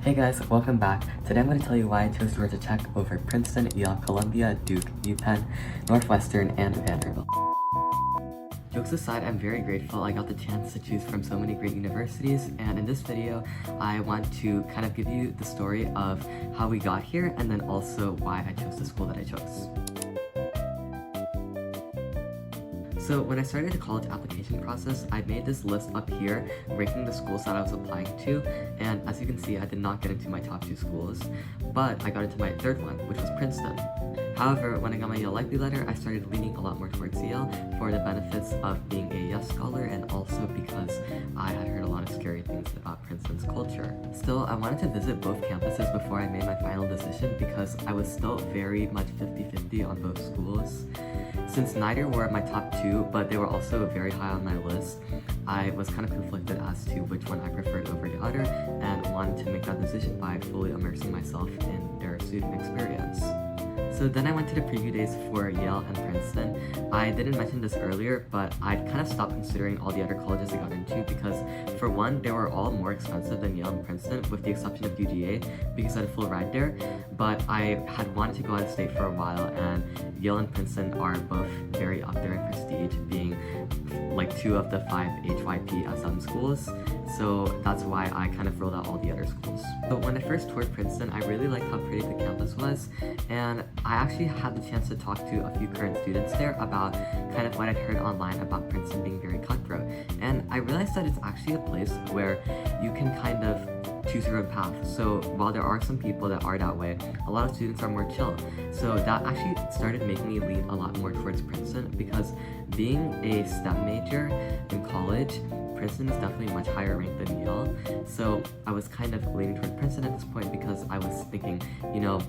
Hey guys, welcome back. Today I'm going to tell you why I chose Georgia Tech over Princeton, Yale, Columbia, Duke, UPenn, Northwestern, and Vanderbilt. Jokes aside, I'm very grateful I got the chance to choose from so many great universities, and in this video, I want to kind of give you the story of how we got here and then also why I chose the school that I chose. So when I started the college application process, I made this list up here, ranking the schools that I was applying to, and as you can see, I did not get into my top 2 schools, but I got into my third one, which was Princeton. However, when I got my Yale likely letter, I started leaning a lot more towards Yale for the benefits of being a Yes scholar and also because I had heard a lot of scary things about Princeton's culture. Still, I wanted to visit both campuses before I made my final decision because I was still very much 50-50 on both schools. Since neither were my top 2, but they were also very high on my list, I was kind of conflicted as to which one I preferred over the other and wanted to make that decision by fully immersing myself in their student experience. So then I went to the preview days for Yale and Princeton. I didn't mention this earlier, but I kind of stopped considering all the other colleges I got into because, for one, they were all more expensive than Yale and Princeton, with the exception of UGA, because I had a full ride there. But I had wanted to go out of state for a while, and Yale and Princeton are both very up there in prestige, being like 2 of the 5 HYP SM schools. So that's why I kind of ruled out all the other schools. But when I first toured Princeton, I really liked how pretty the campus was, and I actually had the chance to talk to a few current students there about kind of what I'd heard online about Princeton being very cutthroat. And I realized that it's actually a place where you can kind of choose your own path. So while there are some people that are that way, a lot of students are more chill. So that actually started making me lean a lot more towards Princeton because being a STEM major in college, Princeton is definitely much higher ranked than Yale. So I was kind of leaning toward Princeton at this point because I was thinking, you know,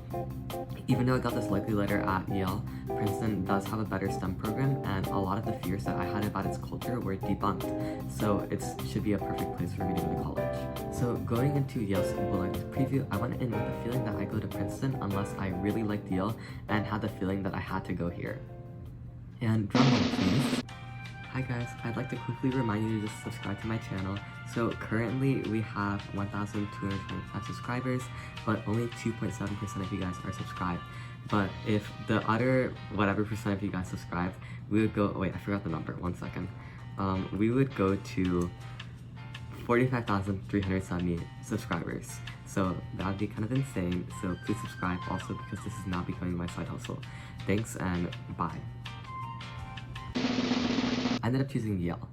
even though I got this likely letter at Yale, Princeton does have a better STEM program and a lot of the fears that I had about its culture were debunked. So it should be a perfect place for me to go to college. So going into Yale's bullet preview, I went in with the feeling that I go to Princeton unless I really liked Yale and had the feeling that I had to go here. And drum roll please. Hi guys, I'd like to quickly remind you to just subscribe to my channel. So currently we have 1,225 subscribers, but only 2.7% of you guys are subscribed. But if the other whatever percent of you guys subscribed, we would go, wait, I forgot the number, 1 second. We would go to 45,370 subscribers. So that would be kind of insane, so please subscribe also because this is now becoming my side hustle. Thanks and bye. I ended up choosing Yale.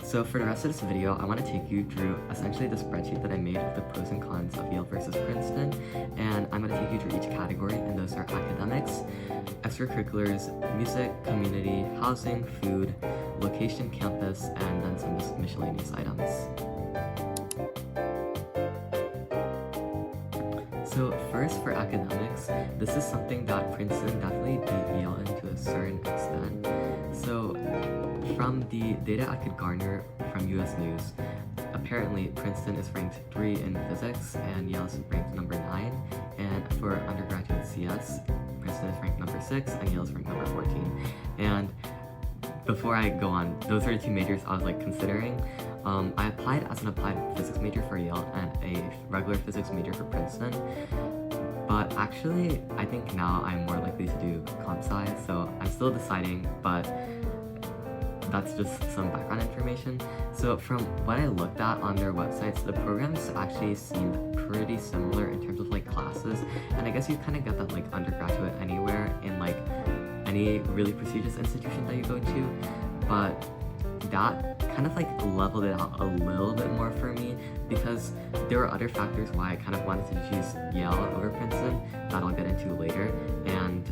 So for the rest of this video, I want to take you through essentially the spreadsheet that I made of the pros and cons of Yale versus Princeton, and I'm going to take you through each category, and those are academics, extracurriculars, music, community, housing, food, location, campus, and then some just miscellaneous items. So first for academics, this is something that Princeton definitely beat Yale in to a certain extent. So from the data I could garner from US News, apparently Princeton is ranked 3 in physics and Yale is ranked number 9. And for undergraduate CS, Princeton is ranked number 6 and Yale is ranked number 14. And before I go on, those are the 2 majors I was like considering. I applied as an applied physics major for Yale and a regular physics major for Princeton, but actually I think now I'm more likely to do comp sci, so I'm still deciding, but that's just some background information. So from what I looked at on their websites, the programs actually seemed pretty similar in terms of like classes, and I guess you kind of get that like undergraduate anywhere in like any really prestigious institution that you go to, but that kind of like leveled it out a little bit more for me because there were other factors why I kind of wanted to choose Yale over Princeton that I'll get into later, and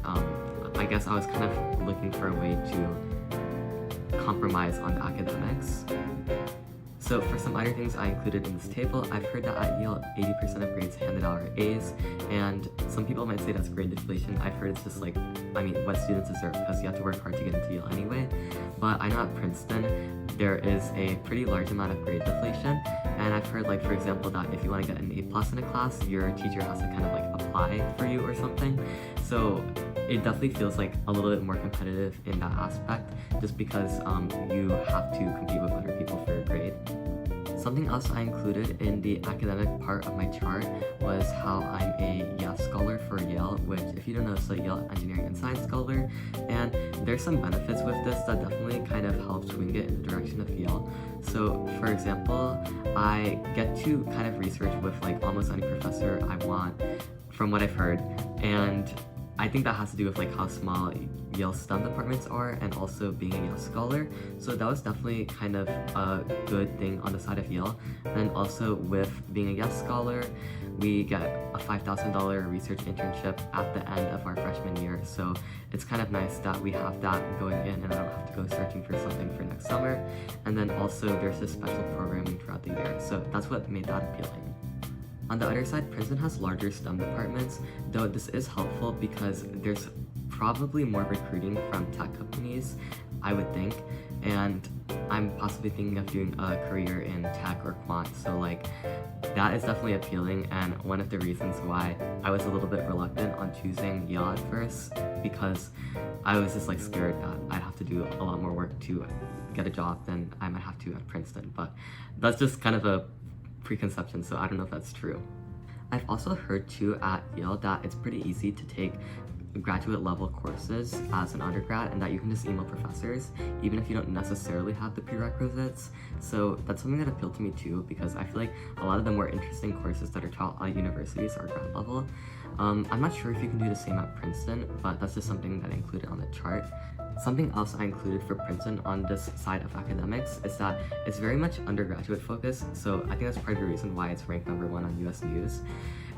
I guess I was kind of looking for a way to compromise on the academics. So for some other things I included in this table, I've heard that at Yale 80% of grades handed out are A's, and some people might say that's grade deflation. I've heard it's just like, I mean, what students deserve because you have to work hard to get into Yale anyway. But I know at Princeton, there is a pretty large amount of grade deflation, and I've heard like, for example, that if you want to get an A+ in a class, your teacher has to kind of like apply for you or something. So it definitely feels like a little bit more competitive in that aspect, just because you have to compete with other people for a grade. Something else I included in the academic part of my chart was how I'm a Yes Scholar for Yale, which if you don't know, it's a Yale Engineering and Science Scholar, and there's some benefits with this that definitely kind of helps swing it in the direction of Yale. So for example, I get to kind of research with like almost any professor I want from what I've heard, and I think that has to do with like how small Yale STEM departments are and also being a Yale Scholar. So that was definitely kind of a good thing on the side of Yale. And also with being a Yes Scholar, we get a $5,000 research internship at the end of our freshman year. So it's kind of nice that we have that going in and I don't have to go searching for something for next summer. And then also there's this special programming throughout the year. So that's what made that appealing. On the other side, Princeton has larger STEM departments, though this is helpful because there's probably more recruiting from tech companies, I would think, and I'm possibly thinking of doing a career in tech or quant, so like that is definitely appealing, and one of the reasons why I was a little bit reluctant on choosing Yale at first, because I was just like scared that I'd have to do a lot more work to get a job than I might have to at Princeton, but that's just kind of a preconception, so I don't know if that's true. I've also heard too at Yale that it's pretty easy to take graduate level courses as an undergrad and that you can just email professors even if you don't necessarily have the prerequisites. So that's something that appealed to me too, because I feel like a lot of the more interesting courses that are taught at universities are grad level. I'm not sure if you can do the same at Princeton, but that's just something that I included on the chart. Something else I included for Princeton on this side of academics is that it's very much undergraduate focused, so I think that's part of the reason why it's ranked #1 on US News.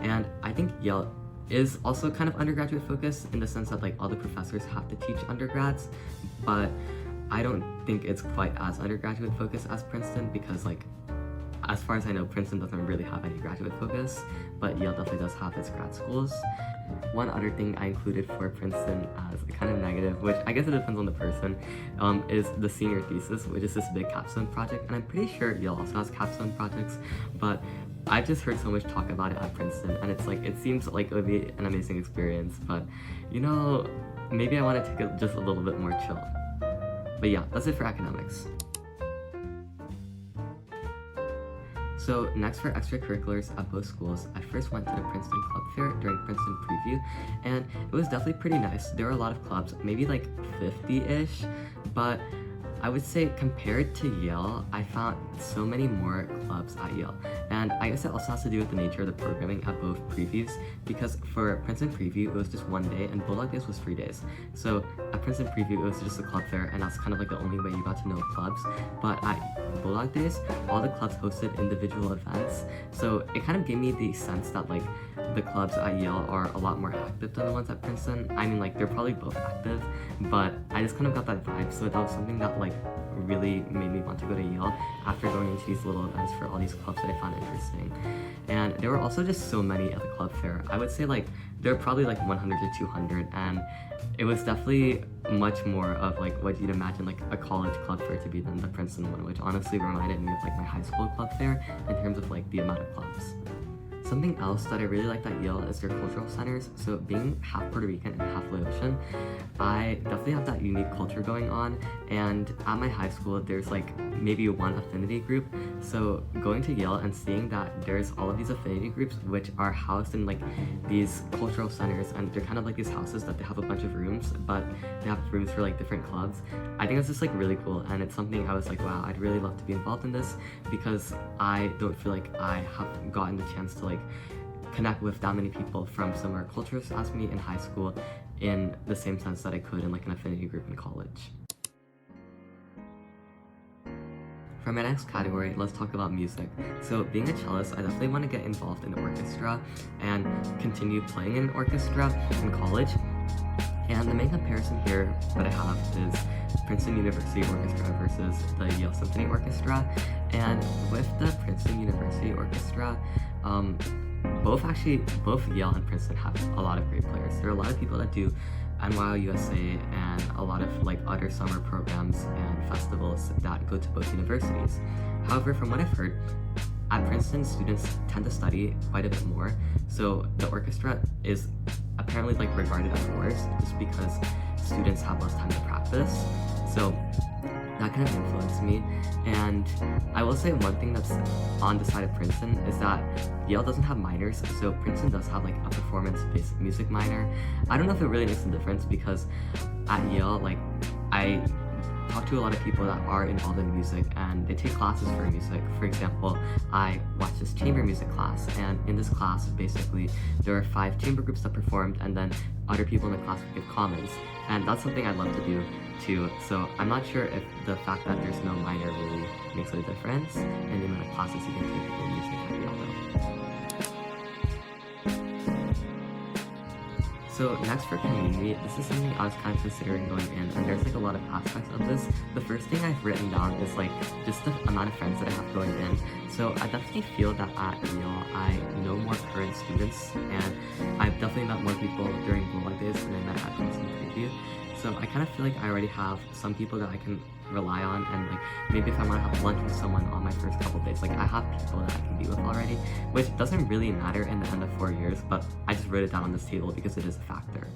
And I think Yale is also kind of undergraduate focused in the sense that like all the professors have to teach undergrads, but I don't think it's quite as undergraduate focused as Princeton because like as far as I know, Princeton doesn't really have any graduate focus, but Yale definitely does have its grad schools. One other thing I included for Princeton as a kind of negative, which I guess it depends on the person, is the senior thesis, which is this big capstone project. And I'm pretty sure Yale also has capstone projects, but I've just heard so much talk about it at Princeton, and it's like, it seems like it would be an amazing experience, but you know, maybe I want to take it just a little bit more chill. But yeah, that's it for academics. So next for extracurriculars at both schools, I first went to the Princeton Club Fair during Princeton Preview, and it was definitely pretty nice. There were a lot of clubs, maybe like 50-ish, but I would say compared to Yale, I found so many more clubs at Yale. And I guess it also has to do with the nature of the programming at both previews, because for Princeton Preview, it was just 1 day, and Bulldog Days was 3 days. So at Princeton Preview, it was just a club fair, and that's kind of like the only way you got to know clubs. But at Bulldog Days, all the clubs hosted individual events, so it kind of gave me the sense that like the clubs at Yale are a lot more active than the ones at Princeton. I mean, like, they're probably both active, but I just kind of got that vibe, so that was something that like really made me want to go to Yale after going into these little events for all these clubs that I found interesting. And there were also just so many at the club fair. I would say like there were probably like 100 to 200, and it was definitely much more of like what you'd imagine like a college club fair to be than the Princeton one, which honestly reminded me of like my high school club fair in terms of like the amount of clubs. Something else that I really liked at Yale is their cultural centers. So being half Puerto Rican and half Laotian, I definitely have that unique culture going on. And at my high school, there's like maybe one affinity group. So going to Yale and seeing that there's all of these affinity groups which are housed in like these cultural centers, and they're kind of like these houses that they have a bunch of rooms, but they have rooms for like different clubs. I think it's just like really cool, and it's something I was like, wow, I'd really love to be involved in this, because I don't feel like I have gotten the chance to like connect with that many people from similar cultures as me in high school in the same sense that I could in like an affinity group in college. For my next category, let's talk about music. So being a cellist, I definitely want to get involved in the orchestra and continue playing in an orchestra in college. And the main comparison here that I have is Princeton University Orchestra versus the Yale Symphony Orchestra. And with the Princeton University Orchestra, both Yale and Princeton have a lot of great players. There are a lot of people that do NYU USA and a lot of like other summer programs and festivals that go to both universities. However, from what I've heard, at Princeton, students tend to study quite a bit more, so the orchestra is apparently like regarded as worse just because students have less time to practice. So that kind of influenced me. And I will say one thing that's on the side of Princeton is that Yale doesn't have minors, so Princeton does have like a performance-based music minor. I don't know if it really makes a difference because at Yale, like, I talk to a lot of people that are involved in music and they take classes for music. For example, I watched this chamber music class, and in this class basically there are 5 chamber groups that performed, and then other people in the class would give comments, and that's something I'd love to do too. So I'm not sure if the fact that there's no minor really makes a difference in the amount of classes you can take in music at Yale though. So next for community, this is something I was kind of considering going in, and there's like a lot of aspects of this. The first thing I've written down is like just the amount of friends that I have going in. So I definitely feel that at Yale I know more current students, and I've definitely met more people during Bulldog days than I met at Princeton Preview. So I kind of feel like I already have some people that I can rely on, and like maybe if I want to have lunch with someone on my first couple days, like I have people that I can be with already, which doesn't really matter in the end of 4 years, but I just wrote it down on this table because it is a factor.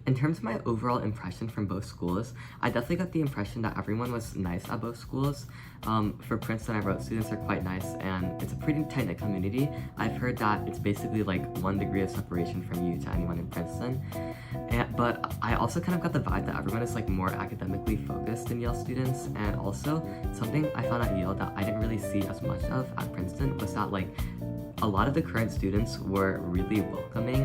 In terms of my overall impression from both schools, I definitely got the impression that everyone was nice at both schools. For Princeton, I wrote students are quite nice, and it's a pretty tight-knit community. I've heard that it's basically like 1 degree of separation from you to anyone in Princeton. But I also kind of got the vibe that everyone is like more academically focused than Yale students, and also something I found at Yale that I didn't really see as much of at Princeton was that like a lot of the current students were really welcoming.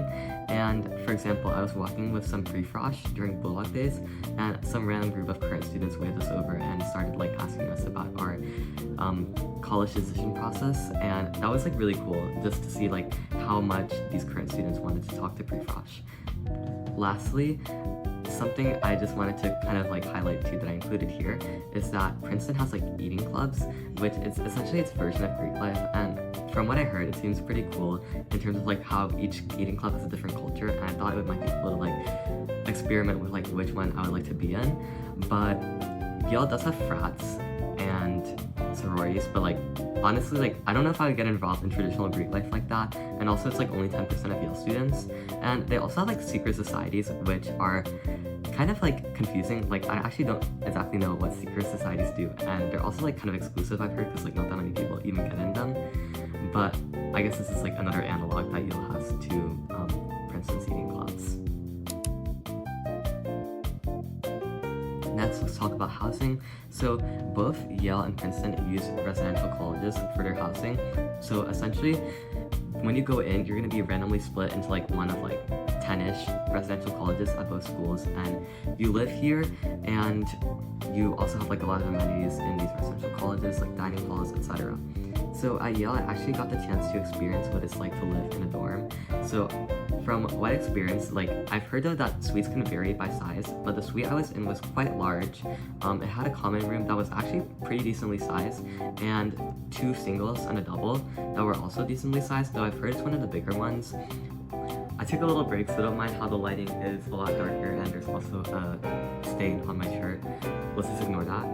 And for example, I was walking with some pre-frosh during Bulldog days, and some random group of current students waved us over and started like asking us about our college decision process, and that was like really cool just to see like how much these current students wanted to talk to pre-frosh. Lastly, something I just wanted to kind of like highlight too that I included here is that Princeton has like eating clubs, which is essentially its version of Greek life, and from what I heard, it seems pretty cool in terms of like how each eating club has a different culture, and I thought it might be cool to like experiment with like which one I would like to be in. But Yale does have frats and sororities, but like honestly, like I don't know if I would get involved in traditional Greek life like that, and also it's like only 10% of Yale students, and they also have like secret societies which are kind of like confusing. Like I actually don't exactly know what secret societies do, and they're also like kind of exclusive, I've heard, because like not that many people even get in them. But I guess this is like another analog that Yale has to Princeton's eating clubs. Next, let's talk about housing. So both Yale and Princeton use residential colleges for their housing. So essentially, when you go in, you're going to be randomly split into like one of like 10-ish residential colleges at both schools, and you live here, and you also have like a lot of amenities in these residential colleges like dining halls, etc. So at Yale, I actually got the chance to experience what it's like to live in a dorm. So from what I experienced, like I've heard though that suites can vary by size, but the suite I was in was quite large. It had a common room that was actually pretty decently sized, and 2 singles and a double that were also decently sized, though I've heard it's one of the bigger ones. I took a little break, so don't mind how the lighting is a lot darker, and there's also a stain on my shirt. Let's just ignore that.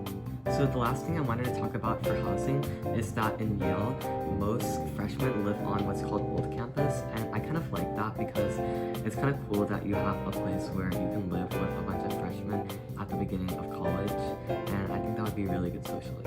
So the last thing I wanted to talk about for housing is that in Yale, most freshmen live on what's called Old Campus, and I kind of like that because it's kind of cool that you have a place where you can live with a bunch of freshmen at the beginning of college, and I think that would be really good socially.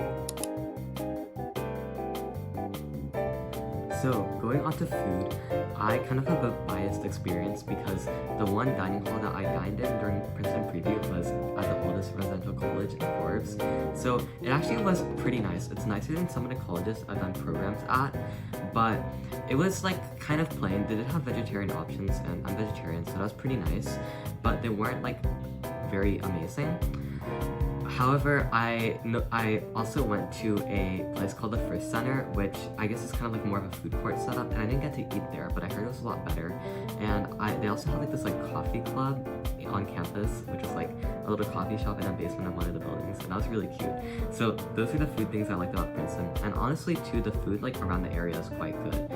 So going on to food, I kind of have a biased experience because the one dining hall that I dined in during Princeton Preview was at the oldest residential college in Forbes. So it actually was pretty nice. It's nicer than some of the colleges I've done programs at, but it was like kind of plain. They did have vegetarian options, and I'm vegetarian, so that was pretty nice, but they weren't like very amazing. However, I also went to a place called the Frisk Center, which I guess is kind of like more of a food court setup, and I didn't get to eat there, but I heard it was a lot better. And they also have like this like coffee club on campus, which was like a little coffee shop in the basement of one of the buildings, and that was really cute. So those are the food things I liked about Princeton, and honestly too, the food like around the area is quite good.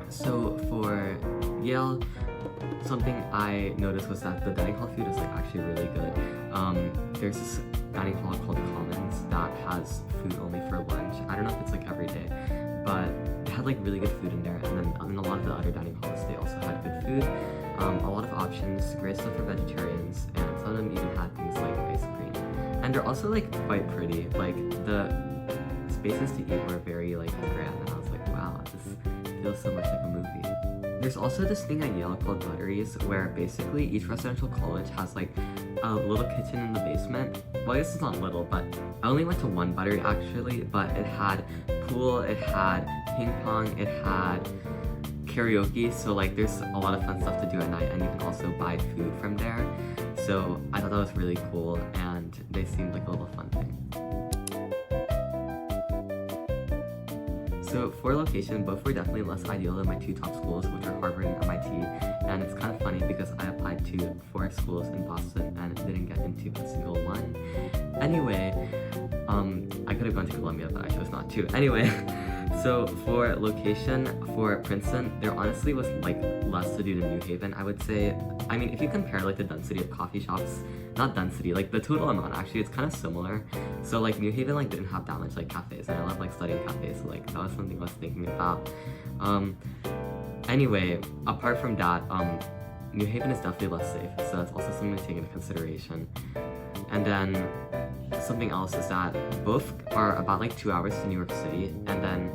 So for Yale, something I noticed was that the dining hall food is like actually really good. There's this dining hall called Commons that has food only for lunch. I don't know if it's like every day, but it had like really good food in there. And then in a lot of the other dining halls, they also had good food, a lot of options, great stuff for vegetarians, and some of them even had things like ice cream. And they're also like quite pretty. Like the spaces to eat were very like grand, and I was like, wow, this feels so much like a movie. There's also this thing at Yale called Butteries, where basically each residential college has like a little kitchen in the basement. Well, I guess it's not little, but I only went to one Buttery actually, but it had pool, it had ping pong, it had karaoke, so like there's a lot of fun stuff to do at night, and you can also buy food from there. So I thought that was really cool, and they seemed like a little fun thing. So for location, both were definitely less ideal than my two top schools, which are Harvard and MIT, and it's kind of funny because I applied to 4 schools in Boston and didn't get into a single one. Anyway, I could have gone to Columbia, but I chose not to. Anyway, so for location, for Princeton, there honestly was like less to do than New Haven, I would say. I mean, if you compare like the density of coffee shops, not density, like the total amount actually, it's kind of similar. So like New Haven like didn't have that much like cafes, and I love like studying cafes, so like that was something I was thinking about. Anyway, apart from that, New Haven is definitely less safe, so that's also something to take into consideration. And then something else is that both are about like 2 hours to New York City, and then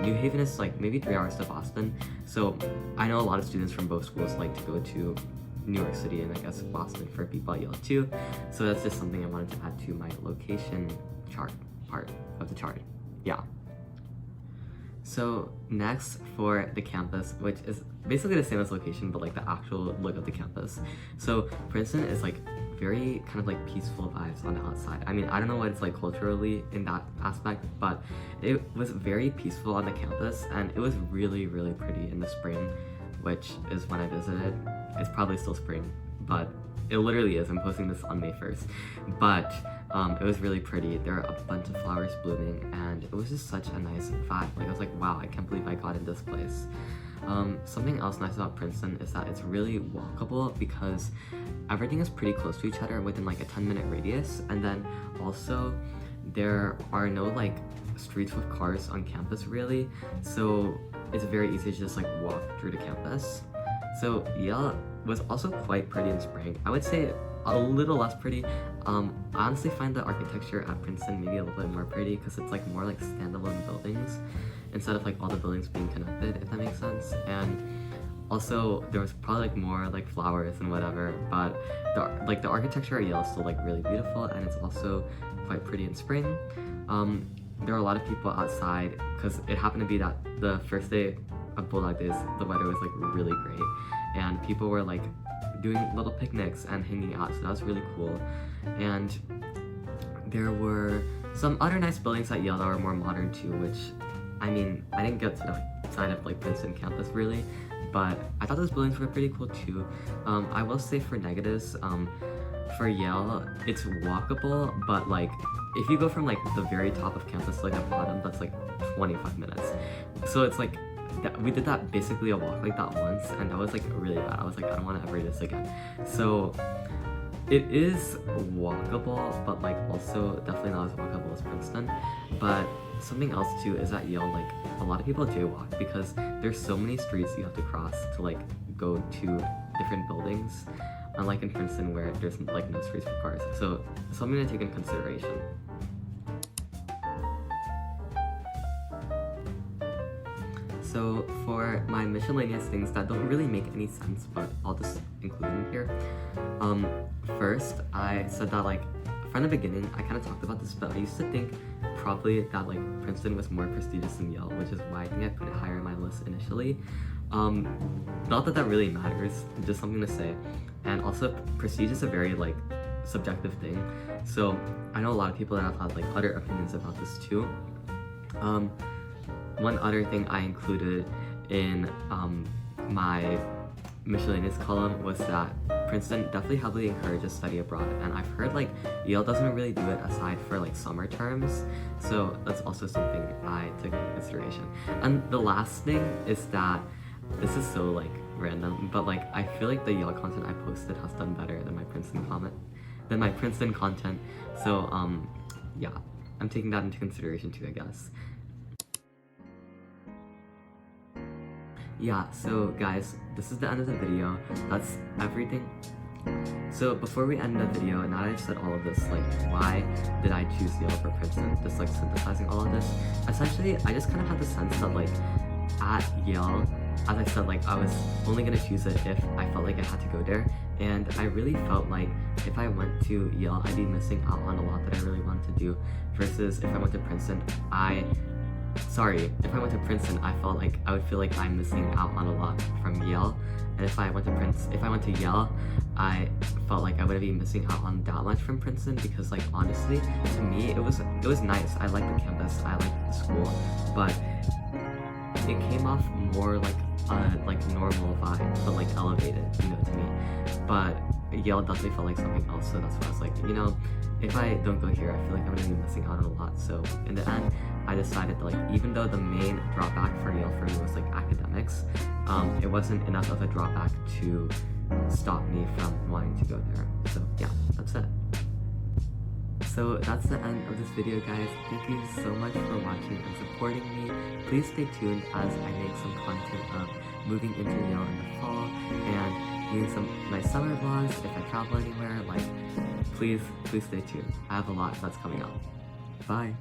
New Haven is like maybe 3 hours to Boston. So I know a lot of students from both schools like to go to New York City and I guess Boston for people at Yale too. So that's just something I wanted to add to my location chart part of the chart. Yeah. So next for the campus, which is basically the same as location, but like the actual look of the campus. So Princeton is like very kind of like peaceful vibes on the outside. I mean, I don't know what it's like culturally in that aspect, but it was very peaceful on the campus, and it was really, really pretty in the spring, which is when I visited. It's probably still spring, but it literally is. I'm posting this on May 1st. But it was really pretty. There are a bunch of flowers blooming, and it was just such a nice vibe. Like I was like, wow, I can't believe I got in this place. Something else nice about Princeton is that it's really walkable because everything is pretty close to each other within like a 10-minute radius, and then also there are no like streets with cars on campus really, so it's very easy to just like walk through the campus. So Yale was also quite pretty in spring. I would say a little less pretty. I honestly find the architecture at Princeton maybe a little bit more pretty because it's like more like standalone buildings instead of like all the buildings being connected, if that makes sense. And also there was probably like more like flowers and whatever, but the architecture at Yale is still like really beautiful, and it's also quite pretty in spring. There are a lot of people outside because it happened to be that the first day of Bulldog Days, the weather was like really great, and people were like doing little picnics and hanging out, so that was really cool. And there were some other nice buildings at Yale that were more modern too, which, I mean, I didn't get to the side of like Princeton campus really, but I thought those buildings were pretty cool too. I will say for negatives, for Yale, it's walkable, but like if you go from like the very top of campus to like the bottom, that's like 25 minutes. So it's like we did that basically a walk like that once, and that was like really bad. I was like, I don't want to ever do this again. So it is walkable, but like also definitely not as walkable as Princeton. But something else too is at Yale, like a lot of people jaywalk because there's so many streets you have to cross to like go to different buildings, unlike in Princeton where there's like no streets for cars. So something to take in consideration. So for my miscellaneous things that don't really make any sense, but I'll just include them here. First, I said that like from the beginning, I kind of talked about this, but I used to think probably that like Princeton was more prestigious than Yale, which is why I think I put it higher in my list initially. Not that that really matters, just something to say. And also, prestige is a very like subjective thing. So I know a lot of people that have had like other opinions about this too. One other thing I included in my miscellaneous column was that Princeton definitely heavily encourages study abroad, and I've heard like Yale doesn't really do it aside for like summer terms, so that's also something I took into consideration. And the last thing is that this is so like random, but like I feel like the Yale content I posted has done better than my Princeton content. So yeah, I'm taking that into consideration too, I guess. Yeah, so guys, this is the end of the video. That's everything. So before we end the video, now that I've said all of this, like why did I choose Yale for Princeton, just like synthesizing all of this, essentially I just kind of had the sense that like at Yale, as I said, like I was only gonna choose it if I felt like I had to go there, and I really felt like if I went to Yale, I'd be missing out on a lot that I really wanted to do, versus if I went to Princeton, if I went to Princeton, I felt like I would feel like I'm missing out on a lot from Yale, and if I went to Yale, I felt like I wouldn't be missing out on that much from Princeton, because like honestly, to me, it was nice. I liked the campus, I liked the school, but it came off more like a normal vibe, but like elevated, you know, to me. But Yale definitely felt like something else, so that's why I was like, you know, if I don't go here, I feel like I'm gonna be missing out on a lot. So in the end, I decided that like even though the main drawback for Yale for me was like academics, it wasn't enough of a drawback to stop me from wanting to go there. So yeah, that's it. So that's the end of this video, guys. Thank you so much for watching and supporting me. Please stay tuned as I make some content of moving into Yale in the fall and doing some nice summer vlogs if I travel anywhere. Like, please stay tuned. I have a lot that's coming out. Bye.